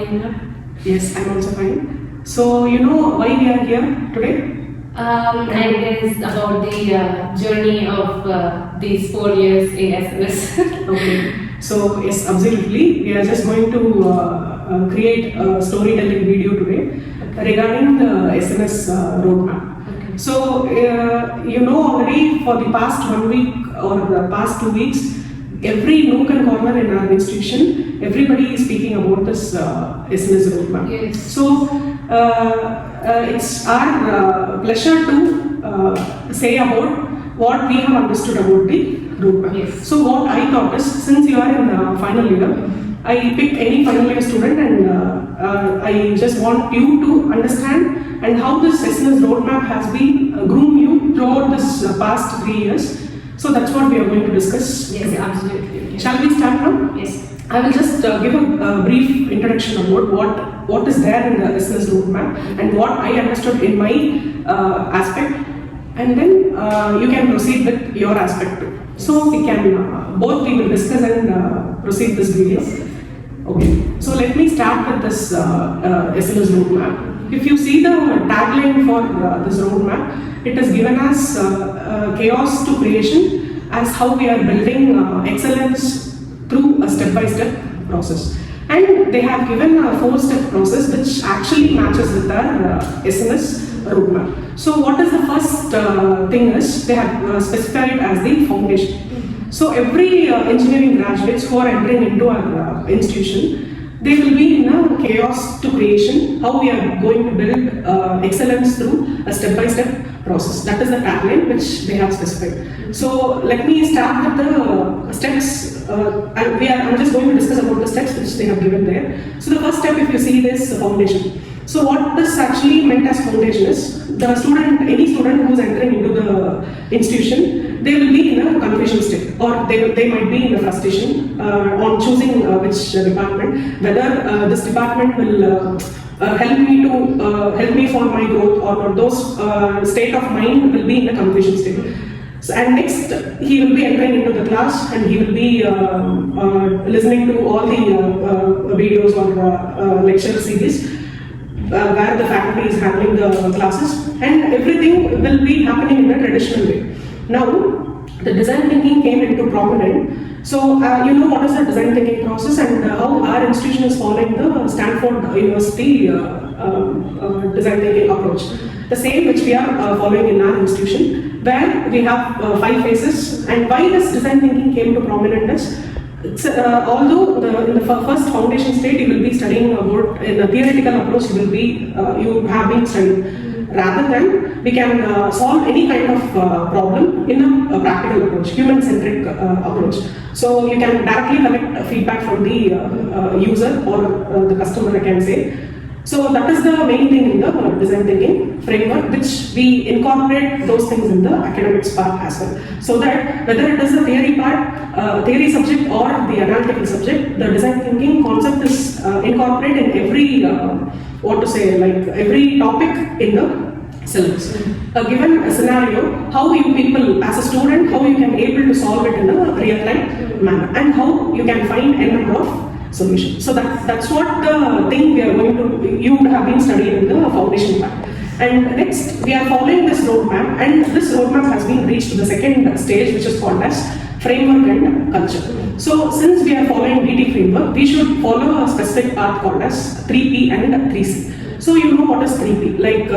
fine. Yes, I'm also fine. So, you know why we are here today? I guess about the journey of these 4 years in SNS. Okay. So, yes, absolutely. We are just going to create a storytelling video today regarding the SNS roadmap. Okay. So, you know already for the past 1 week or the past 2 weeks, every nook and corner in our institution, everybody is speaking about this SNS roadmap. Yes. So, it's our pleasure to say about what we have understood about the roadmap. Yes. So, what I thought is, since you are in final year, I picked any final year student and I just want you to understand and how this SNS roadmap has been groomed you throughout this past 3 years. So that's what we are going to discuss. Yes, absolutely. Shall we start now? Yes. I will just give a brief introduction about what is there in the SNS roadmap and what I understood in my aspect, and then you can proceed with your aspect too. So we can both we will discuss and proceed this video. Okay. So let me start with this SNS roadmap. If you see the tagline for this roadmap, it is given as chaos to creation, as how we are building excellence through a step-by-step process. And they have given a 4-step process which actually matches with our SNS roadmap. So what is the first thing is, they have specified as the foundation. So every engineering graduates who are entering into our institution, they will be in a chaos to creation, how we are going to build excellence through a step-by-step process. That is the tagline which they have specified. So let me start with the steps. I'm just going to discuss about the steps which they have given there. So the first step, if you see this foundation. So what this actually meant as foundation is, the student, any student who is entering into the institution, they will be in a confusion state, or they might be in a frustration on choosing which department, whether this department will help me for my growth, or those state of mind will be in a confusion state. So, and next, he will be entering into the class and he will be listening to all the videos or lecture series where the faculty is handling the classes, and everything will be happening in a traditional way. Now, the design thinking came into prominent. So, you know what is the design thinking process and how our institution is following the Stanford University design thinking approach. The same which we are following in our institution, where we have 5 phases. And why this design thinking came to prominent is, although in the first foundation state you will be studying about, in a theoretical approach you have been studying, rather than we can solve any kind of problem in a practical approach, human-centric approach. So you can directly collect feedback from the user or the customer, I can say. So that is the main thing in the design thinking framework, which we incorporate those things in the academics part as well. So that whether it is the theory part, theory subject, or the analytical subject, the design thinking concept is incorporated in every, every topic in the syllabus. Given a scenario, how you people as a student, how you can able to solve it in a real-time manner, and how you can find a number of solution. So that's what the thing we are going to, you would have been studying in the foundation part. And next, we are following this roadmap, and this roadmap has been reached to the second stage, which is called as framework and culture. So since we are following DT framework, we should follow a specific path called as 3P and 3C. So you know what is 3P, like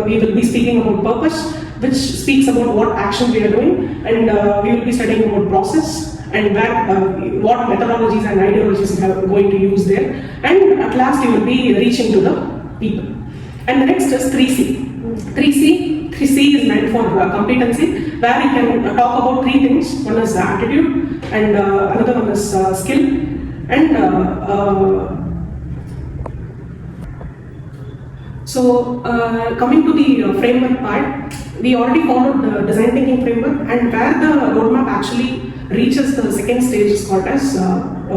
we will be speaking about purpose, which speaks about what action we are doing, and we will be studying about process, and what methodologies and ideologies we are going to use there, and at last you will be reaching to the people. And the next is 3C. 3C is meant for competency, where you can talk about 3 things. One is attitude, and another one is skill, and coming to the framework part, we already followed the design thinking framework, and where the roadmap actually reaches the second stage is called as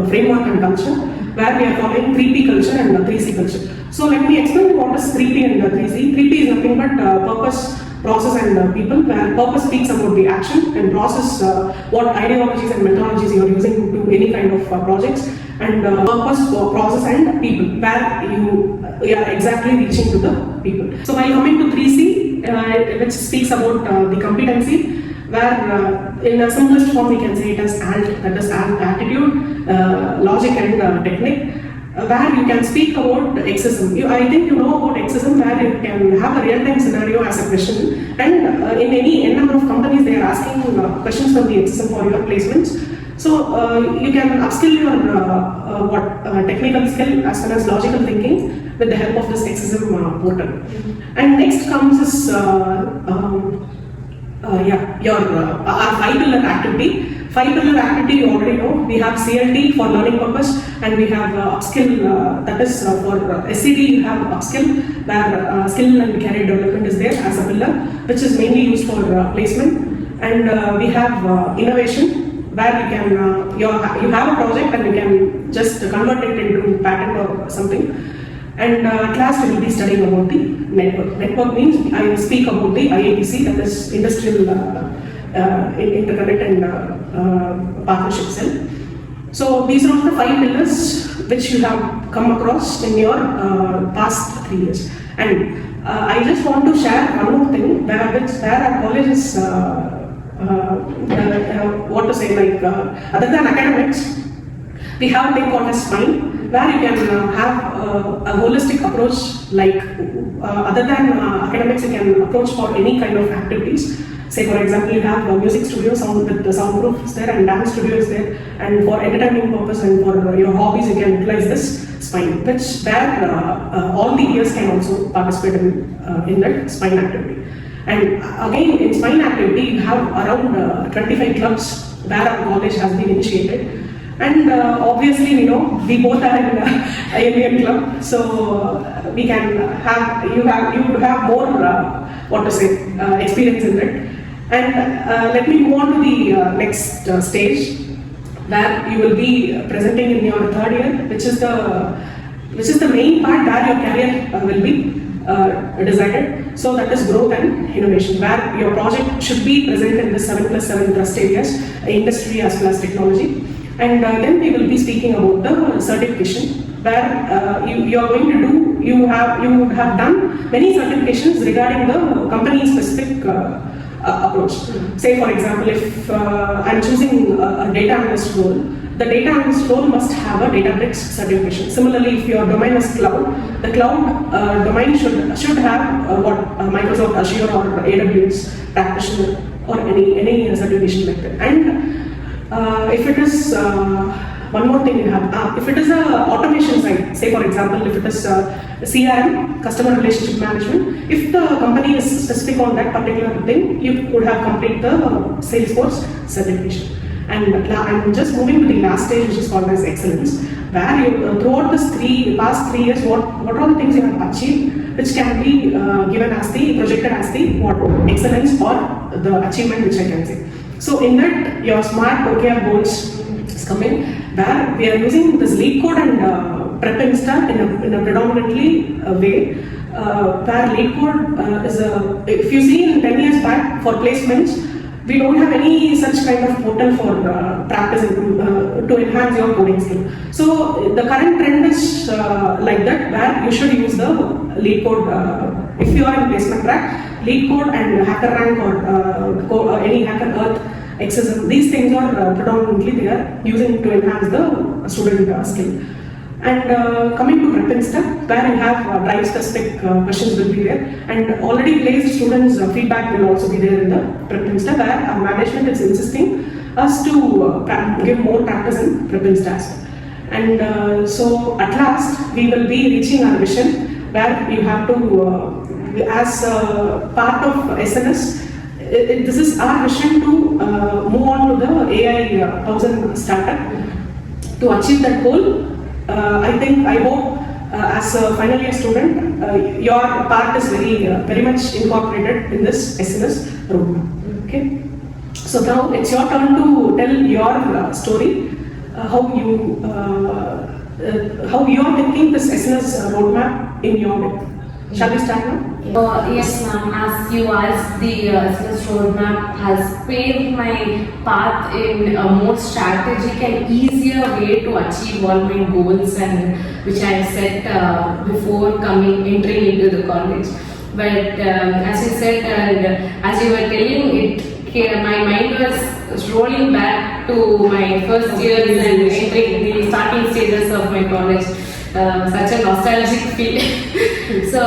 framework and culture, where we are following 3P culture and 3C culture. So let me explain what is 3P and 3C. 3P is nothing but purpose, process, and people, where purpose speaks about the action, and process what ideologies and methodologies you are using to do any kind of projects, and purpose, process, and people, where you are exactly reaching to the people. So while coming to 3C, which speaks about the competency, where in the simplest form we can say it as ALT, that is attitude, logic, and technique. Where you can speak about XSM. I think you know about XSM, where you can have a real-time scenario as a question, and in any number of companies they are asking questions from the XSM for your placements. So you can upskill your technical skill as well as logical thinking with the help of this XSM portal. And next comes this your our 5-pillar activity. 5-pillar activity you already know. We have CLT for learning purpose, and we have upskill, that is for SCD you have upskill, where skill and career development is there as a pillar, which is mainly used for placement. And we have innovation, where you can you have a project and you can just convert it into patent or something. And at last we will be studying about the network. Network means I will speak about the IATC, that is industrial interconnect and partnership cell. So these are the 5 pillars which you have come across in your past 3 years. And I just want to share one more thing, where our college is what to say, like other than academics, we have a thing called as SPINE, where you can have a holistic approach, like other than academics, you can approach for any kind of activities. Say for example, you have a music studio, sound with the soundproof is there, and dance studio is there, and for entertainment purpose and for your hobbies, you can utilize this SPINE, where all the years can also participate in that SPINE activity. And again, in SPINE activity, you have around 25 clubs where our college has been initiated. And obviously, we both are in IMEN club, so we can have you would have more experience in it. And let me move on to the next stage, where you will be presenting in your 3rd year, which is the main part where your career will be decided. So that is growth and innovation, where your project should be present in the 7+7 thrust areas, industry as well as technology. And then we will be speaking about the certification, where you are going to do, you would have done many certifications regarding the company specific approach. Say for example, if I am choosing a data analyst role, the data analyst role must have a Databricks certification. Similarly, if your domain is cloud, the cloud domain should have what Microsoft Azure or AWS practitioner or any certification like that. And if it is one more thing you have, if it is a automation side, say for example, if it is CRM, customer relationship management, if the company is specific on that particular thing, you could have completed the Salesforce certification. And I'm just moving to the last stage, which is called as excellence, where you throughout this past 3 years, what are the things you have achieved, which can be given as the projected as the excellence or the achievement, which I can say. So in that, your smart OKR goals is coming, where we are using this lead code and prep insta in a predominantly way, where lead code is if you see in 10 years back for placements, we don't have any such kind of portal for practice to enhance your coding skill. So the current trend is like that, where you should use the lead code. If you are in placement track, lead code and HackerRank or any HackerEarth, XSM, these things are predominantly they are using to enhance the student skill. And coming to prep insta, where you have drive specific questions will be there, and already placed students feedback will also be there in the prep insta, where our management is insisting us to give more practice in prep insta as well. And so at last we will be reaching our vision, where you have to as part of SNS, this is our vision to move on to the AI 1000 startup. To achieve that goal, I hope as a final year student, your part is very much incorporated in this SNS roadmap. Okay. So now it's your turn to tell your story, how you are thinking this SNS roadmap in your way. Shall we start now? Yes, ma'am. As you asked, the SNS roadmap has paved my path in a more strategic and easier way to achieve all my goals and which I set before entering into the college. But as you said and as you were telling it, my mind was rolling back to my first years and entering the starting stages of my college. Such a nostalgic feel. So,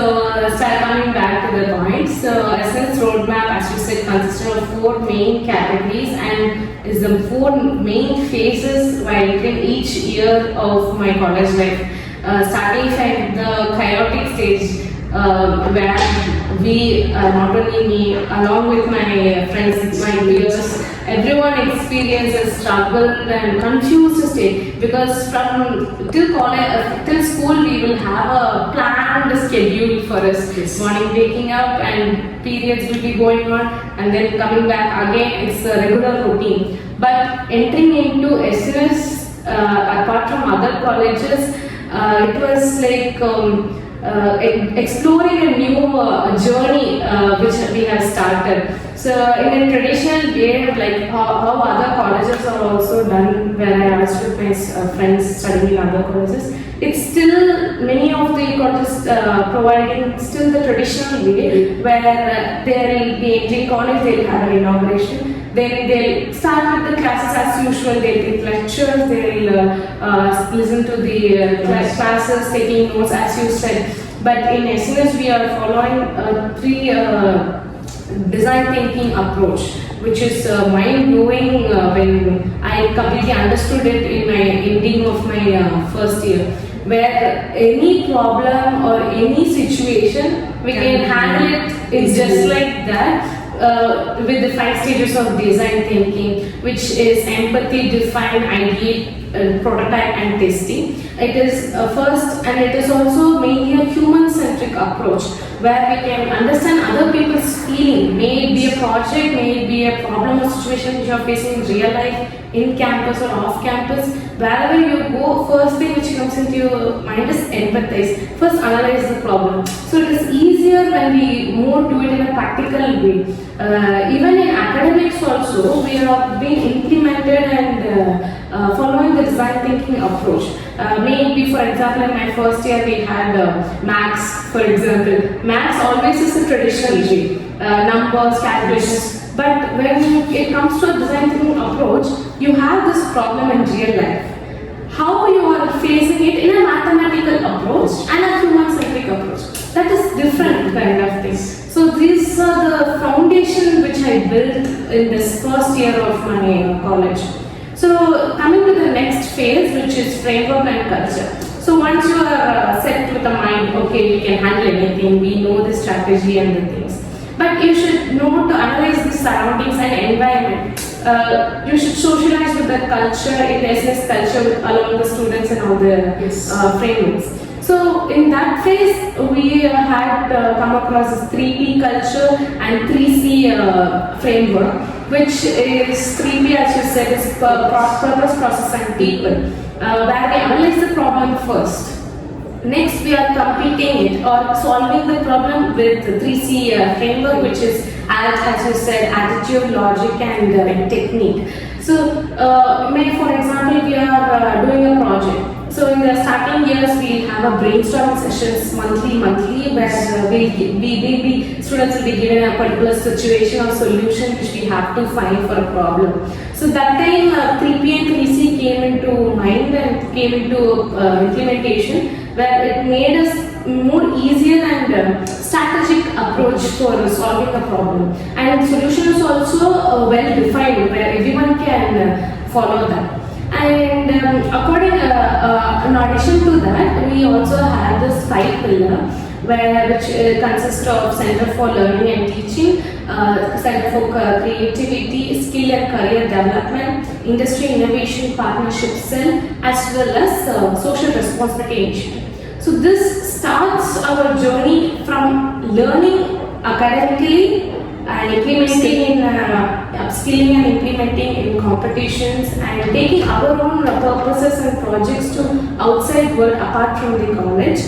start coming back to the point. So, SNS roadmap, as you said, consists of 4 main categories and is the 4 main phases while in each year of my college life. Starting from the chaotic stage, where we, not only me, along with my friends, my peers, everyone experiences struggle and confused state, because from till college, till school, we will have a planned schedule for us. Yes. Morning waking up and periods will be going on, and then coming back again. It's a regular routine. But entering into SNS, apart from other colleges, it was like exploring a new journey which we have started. So in a traditional way, like how other colleges are also done, where I asked with my friends studying in other colleges, it's still many of the colleges providing still the traditional way, where they'll be entering college, they'll have an inauguration. Then they'll start with the classes as usual, they'll take lectures, they'll listen to the classes, taking notes as you said. But in SNS we are following 3 design thinking approach, which is mind-blowing when I completely understood it in my ending of my first year. Where any problem or any situation, we can handle it, it's just like that. With the 5 stages of design thinking, which is empathy, define, ideate, prototype and testing. It is first, and it is also mainly a human-centric approach, where we can understand other people's feeling. May it be a project, may it be a problem or situation which you are facing in real life, in campus or off campus. Wherever you go, first thing which comes into your mind is empathize. First analyze the problem. So it is easier when we more do it in a practical way. Even in academics also, we are being implemented and following the design thinking approach. May it be, for example, in my first year we had maths, for example. Maths always is a traditional way, numbers, calculations. But when it comes to a design thinking approach, you have this problem in real life. How you are facing it in a mathematical approach and a human-centric approach. That is different kind of things. So these are the foundation which I built in this first year of my college. So coming to the next phase, which is framework and culture. So once you are set with a mind, okay, we can handle anything, we know the strategy and the things. But you should know to analyze the surroundings and environment. You should socialize with the culture, in the SNS culture, along the students and all the frameworks. So in that phase, we had come across this 3P culture and 3C framework, which is 3P, as you said, is purpose, process and people, where we analyze the problem first. Next, we are completing it or solving the problem with the 3C framework, which is, as you said, attitude, logic and technique. So, for example, we are doing a project. So in the starting years, we have a brainstorming sessions monthly, where students will be given a particular situation or solution which we have to find for a problem. So that time 3P and 3C came into mind and came into implementation, where it made us more easier and strategic approach for solving a problem. And the solution is also well defined, where everyone can follow that. And in addition to that, we also have this 5 pillar, which consists of Center for Learning and Teaching, Center for Creativity, Skill and Career Development, Industry Innovation Partnership Cell, as well as Social Responsibility Initiative. So this starts our journey from learning academically and implementing in upskilling and implementing in competitions and taking our own purposes and projects to outside world apart from the college.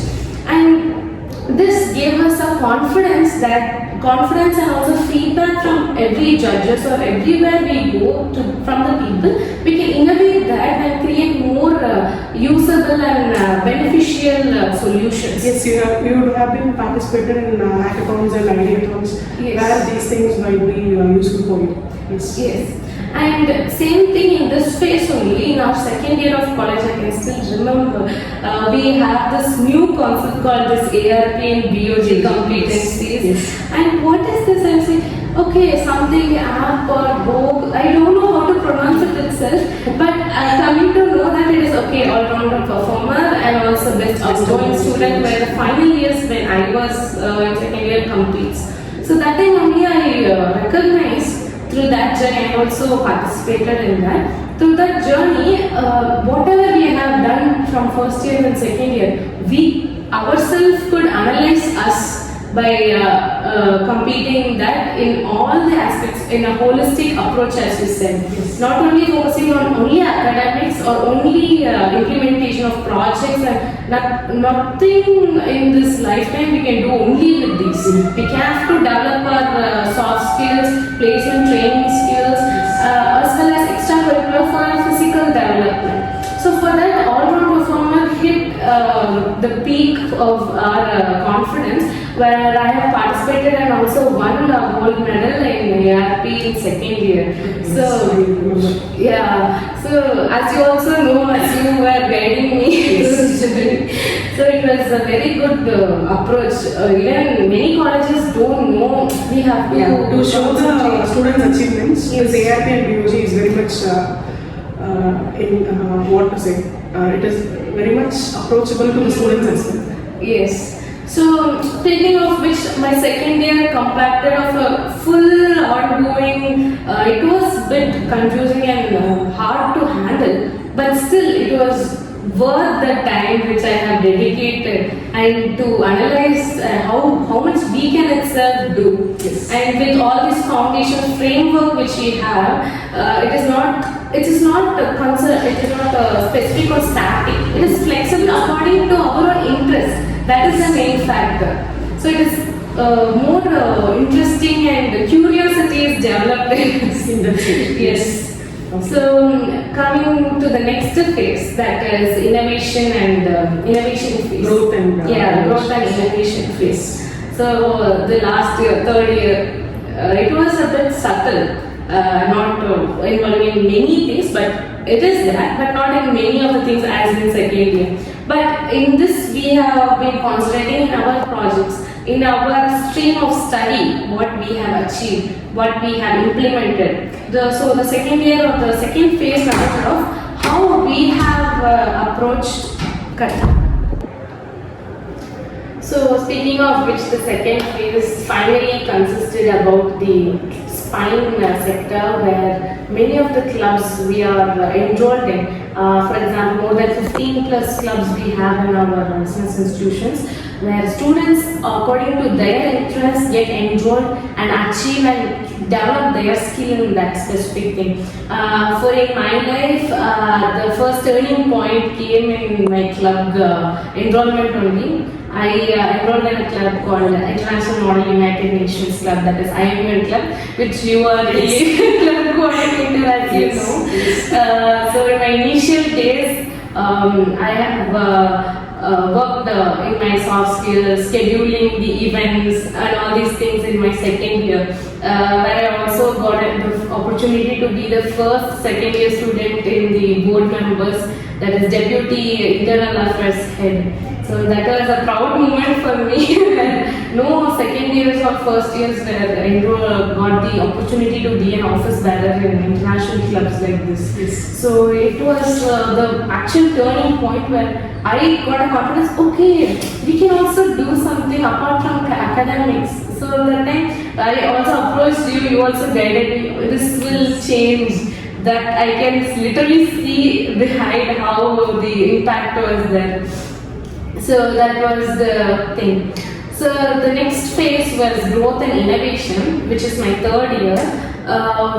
And this gave us a confidence and also feedback from every judges or everywhere we go to from the people. We can innovate that and create more usable and beneficial solutions. Yes, you would have been participated in hackathons and ideathons where these things might be useful for you. Yes. Yes. And same thing in this phase only, in our second year of college, I can still remember, we have this new concept called this ARP and BOG competencies. Yes. And what is this? I'm saying, okay, something ARP or BOG, I don't know how to pronounce it itself, but coming to know that it is okay, all-rounder performer and also best outgoing student, where the final years when I was in second year competes. So that time only I recognized. Through that journey, I also participated in that. Through that journey, whatever we have done from first year and second year, we ourselves could analyze us by competing that in all the aspects in a holistic approach, as you said. Yes. Not only focusing on only academics or only implementation of projects, and nothing in this lifetime we can do only with these. We have to develop our soft skills, placement training skills, as well as extracurricular for our physical development. So for that, all-round performer hit the peak of our confidence, where I have participated and also won a gold medal in ARP in second year. So yeah, so as you also know, as you were guiding me, so it was a very good approach. Even many colleges don't know we have To show the students' achievements, Yes. this ARP and BOG is very much what to say. It is very much approachable to the students as well. Yes. So, speaking of which, my second year compacted of a full ongoing, it was a bit confusing and hard to handle, but still it was worth the time which I have dedicated and to analyze how much we can itself do. Yes. And with all this foundation framework which we have, it is not specific or static. It is flexible according to our own interest. That is the main factor. So it is more interesting and curiosity is developed in this industry. Yes. Okay. So coming to the next phase, that is innovation and innovation phase. Growth and growth and innovation phase. So the last year, third year, it was a bit subtle, not involving in many things, but it is that, but not in many of the things as in second year. But in this, we have been concentrating in our projects, in our stream of study, what we have achieved, what we have implemented. So the second year or the second phase rather of how we have approached. So speaking of which, the second phase finally consisted about the spine sector, where many of the clubs we are enrolled in. For example, more than 15 plus clubs we have in our SNS institutions, where students, according to their interests, get enrolled and achieve and develop their skill in that specific thing. For in my life, the first turning point came in my club enrollment only. I enrolled in a club called International Model United Nations Club, that is IMN Club, which you are the club coordinator, as you know. So in my initial days, I have worked in my soft skills, scheduling the events and all these things in my second year, where I also got the opportunity to be the first second year student in the board members, that is Deputy Internal Affairs Head. So that was a proud moment for me, when no second years or first years were got the opportunity to be an office bearer in international clubs like this. Yes. So it was the actual turning point where I got a confidence, okay, we can also do something apart from academics. So that time I also approached you, you also guided me, this will change. That I can literally see behind how the impact was there. So that was the thing. So the next phase was growth and innovation, which is my third year,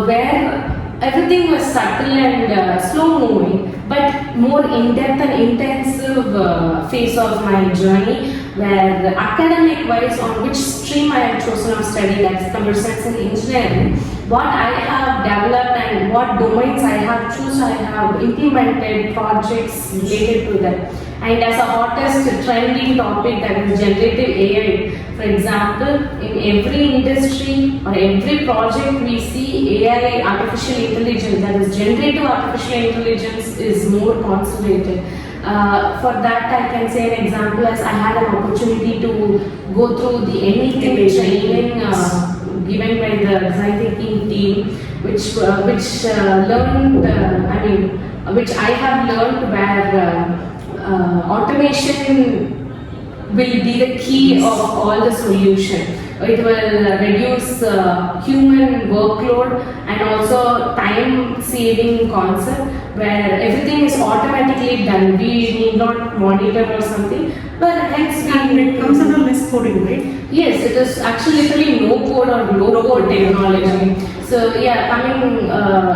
where everything was subtle and slow moving, but more in-depth and intensive phase of my journey, where academic wise on which stream I have chosen of study, that's computer science and engineering, what I have developed and what domains I have chosen, I have implemented projects related to that. And as a hottest trending topic, that is generative AI. For example, in every industry or every project we see AI, artificial intelligence, that is generative artificial intelligence is more concentrated. For that I can say an example as I had an opportunity to go through the anything training given by the design thinking team, which learned, which I have learned where automation will be the key of all the solution. It will reduce human workload and also time saving concept where everything is automatically done. We need not monitor or something, but hence it comes under less coding, right? Yes, it is actually literally no code or low code technology. So yeah, coming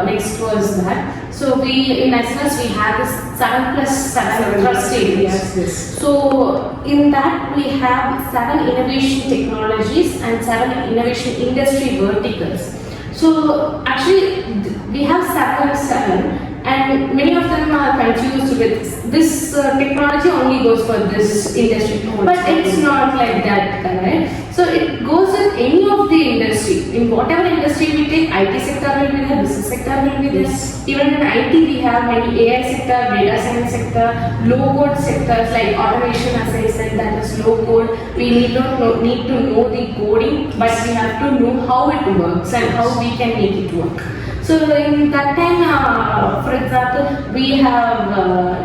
next was that. So we in SNS we have this 7+7 trust areas. Yes. So in that we have 7 innovation technologies and 7 innovation industry verticals. So actually we have 7+7. And many of them are confused with this technology only goes for this industry, but it's not like that, correct? So it goes with any of the industry. In whatever industry we take, IT sector will be there, business sector will be there. Even in IT we have many AI sector, data science sector, low code sectors like automation, as I said, that is low code. We need to know the coding, but we have to know how it works and how we can make it work. So in that time, for example, we have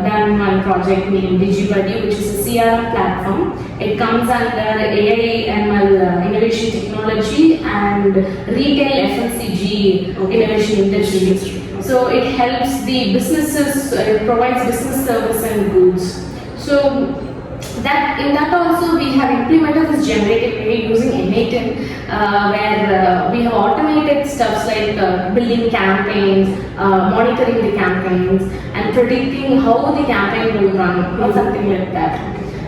done one project named DigiBuddy, which is a CRM platform. It comes under AI, ML, innovation technology and retail FMCG innovation industry. So it helps the businesses, it provides business service and goods. So that in that also we have implemented this generative AI using N8, where we have automated stuffs like building campaigns, monitoring the campaigns, and predicting how the campaign will run or something like that.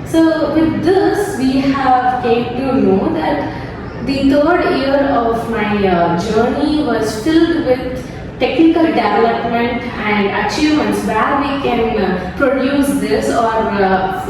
So with this, we have came to know that the third year of my journey was filled with technical development and achievements where we can produce this or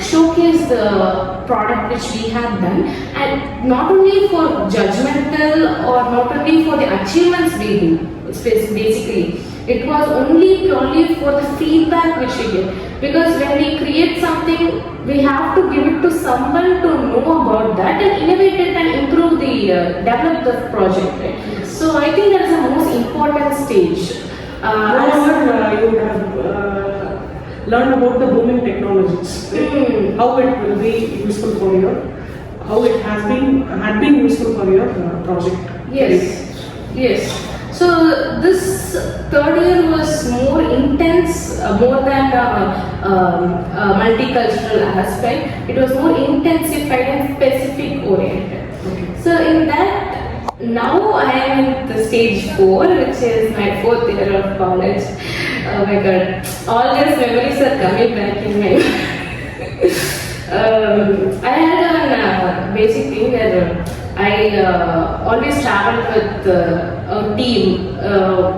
showcase the product which we have done, and not only for judgmental or not only for the achievements we do, basically it was only purely for the feedback which we get, because when we create something we have to give it to someone to know about that and innovate it and improve the develop the project, right? So I think that is the most important stage. Moreover, you have learned about the booming technologies, right? How it will be useful for your, how it had been useful for your project. Yes. So this third year was more intense, more than multicultural aspect. It was more intensified and specific oriented. Okay. So in that, now I am in the stage 4, which is my 4th year of college. Oh my god, all these memories are coming back in my I had a basic thing where I always traveled with a team,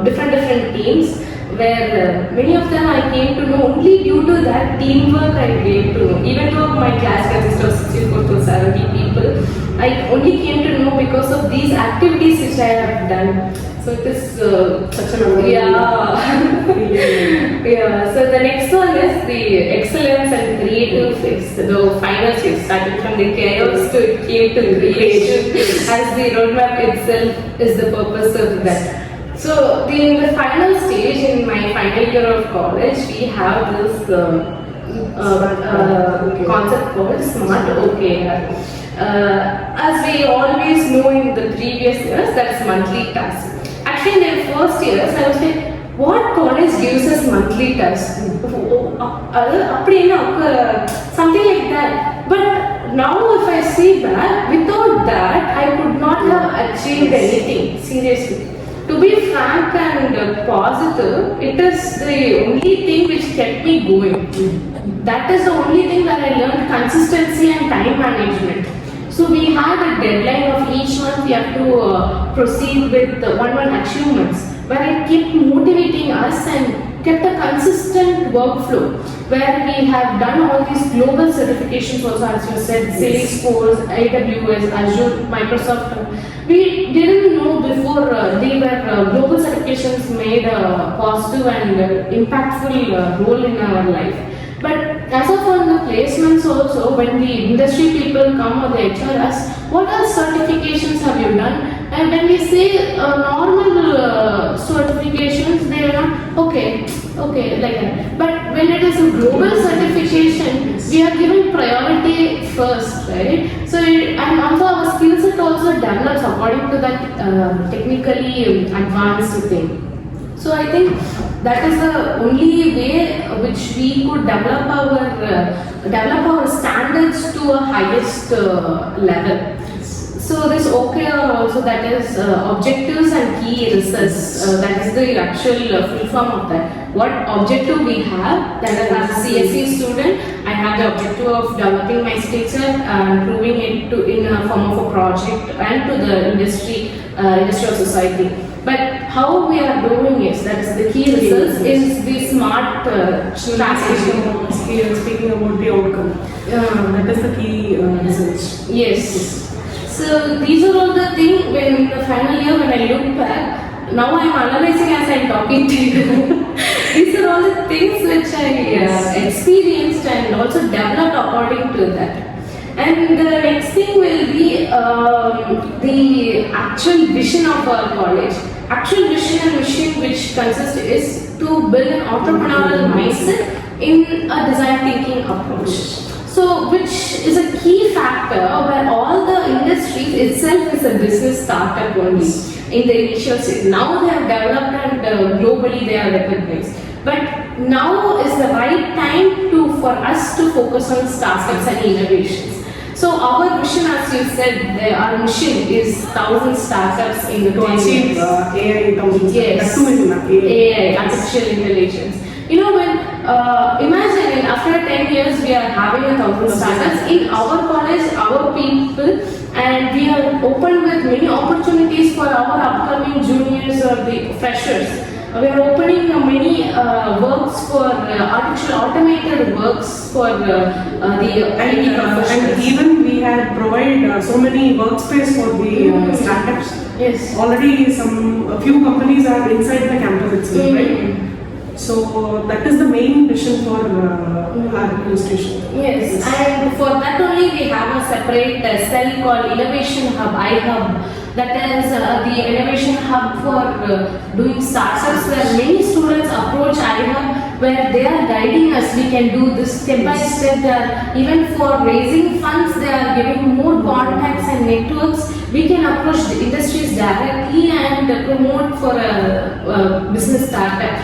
different teams, where many of them I came to know only due to that teamwork. I came to know, even though my class consists of 64 to 70 people, I only came to know because of these activities which I have done. So it is such an amazing. Yeah. So the next one is the excellence and creative phase. The final stage, starting from the chaos to it came to creation, as the roadmap itself is the purpose of that. So in the final stage, in my final year of college, we have this concept called smart OKR. As we always know in the previous years, that's monthly tasks. Actually, in the first years, I was like, what college gives us monthly tasks? Something like that. But now if I see back, without that, I could not have achieved anything, seriously. To be frank and positive, it is the only thing which kept me going. that is the only thing that I learned, consistency and time management. So we had a deadline of each month we have to proceed with one achievements, where it kept motivating us and kept a consistent workflow, where we have done all these global certifications also, as you said, Salesforce, AWS, Azure, Microsoft. We didn't know before they were global certifications made a positive and impactful role in our life. But as of on the placements also, when the industry people come or they HR us, what are certifications have you done? And when we say normal certifications, they are not okay, like that. But when it is a global certification, we are given priority first, right? So, and also our skill set also develops according to that technically advanced thing. So I think that is the only way which we could develop our standards to a highest level. So this OKR also, that is objectives and key results, that is the actual full form of that. What objective we have, that as a CSE student, I have the objective of developing my skill set and proving it to in a form of a project and to the industry or society. But how we are doing is, that is the key results, is the smart translation. Speaking about the outcome, that is the key results. Yes. So these are all the things when in the final year when I look back, now I am analyzing as I am talking to you. These are all the things which I experienced and also developed according to that. And the next thing will be the actual vision of our college. Actual vision and mission which consists is to build an entrepreneurial mindset in a design thinking approach. So, which is a key factor where all the industries itself is a business startup only in the initial stage. Now they have developed and globally they are recognized. But now is the right time for us to focus on startups and innovations. So our vision, as you said, our mission is 1,000 startups in the to achieve AI intelligence. Yes, AI, artificial intelligence. You know, when imagine after 10 years we are having 1,000 startups in our college, our people, and we are open with many opportunities for our upcoming juniors or the freshers. We are opening many works for artificial automated works for the IT professionals. And even we had provided so many workspace for the startups. Yes. Already a few companies are inside the campus itself, right? So that is the main mission for our administration. Yes, and for that only we have a separate cell called Innovation Hub, iHub. That is the innovation hub for doing startups, where many students approach iHub, where they are guiding us. We can do this step by step. Even for raising funds, they are giving more contacts and networks. We can approach the industries directly and promote for a business startup.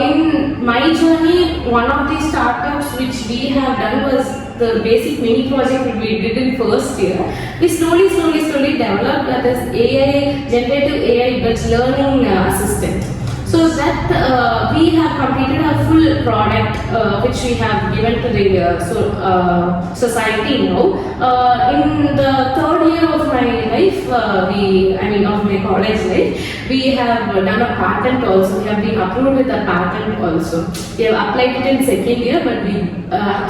In my journey, one of the startups which we have done was the basic mini project that we did in first year. We slowly developed, that is AI, generative AI-based learning assistant. So that we have completed a full product which we have given to the society now. In the third year of my life, of my college life, we have done a patent also. We have been approved with a patent also. We have applied it in second year, but we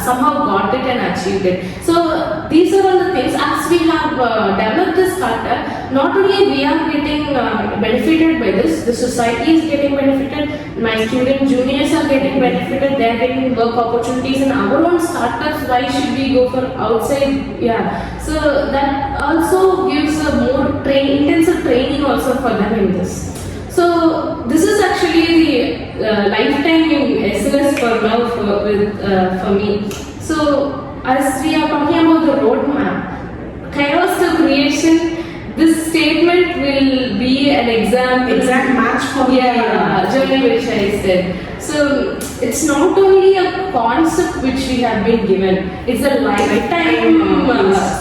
somehow got it and achieved it. So these are all the things. As we have developed this startup, not only we are getting benefited by this, the society is getting benefited, my student juniors are getting benefited, they are getting work opportunities in our own startups. Why should we go for outside? Yeah, so that also gives a more intensive training also for them in this. So this is actually the lifetime in SNS for now for me. So as we are talking about the roadmap, chaos to creation, this statement will be an exact match for journey which I said. So it's not only a concept which we have been given, it's a lifetime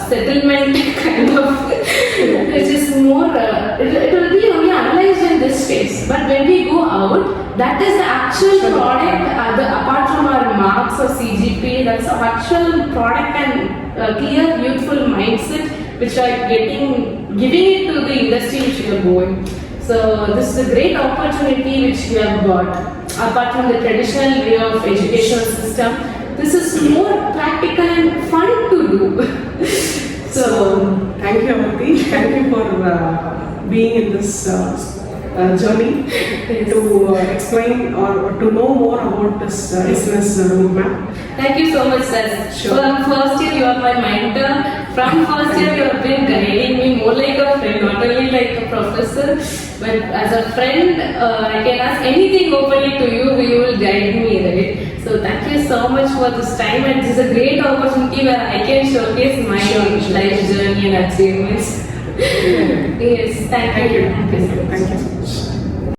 settlement kind of, which is more, it will be only analyzed in this phase. But when when we go out, that is the actual product, apart from our marks or CGP, that's the actual product and clear, youthful mindset which are giving it to the industry which we are going. So this is a great opportunity which we have got. Apart from the traditional way of educational system, this is more practical and fun to do. So, thank you, Avanti. Thank you for being in this journey to explain or to know more about this SNS roadmap. Thank you so much, sir. Sure. From first year, you are my mentor. From first year, you have been guiding me more like a friend, not only like a professor, but as a friend, I can ask anything openly to you, you will guide me, right? So thank you so much for this time, and this is a great opportunity where I can showcase my life journey and achievements. Yes, thank you. Thank you so much.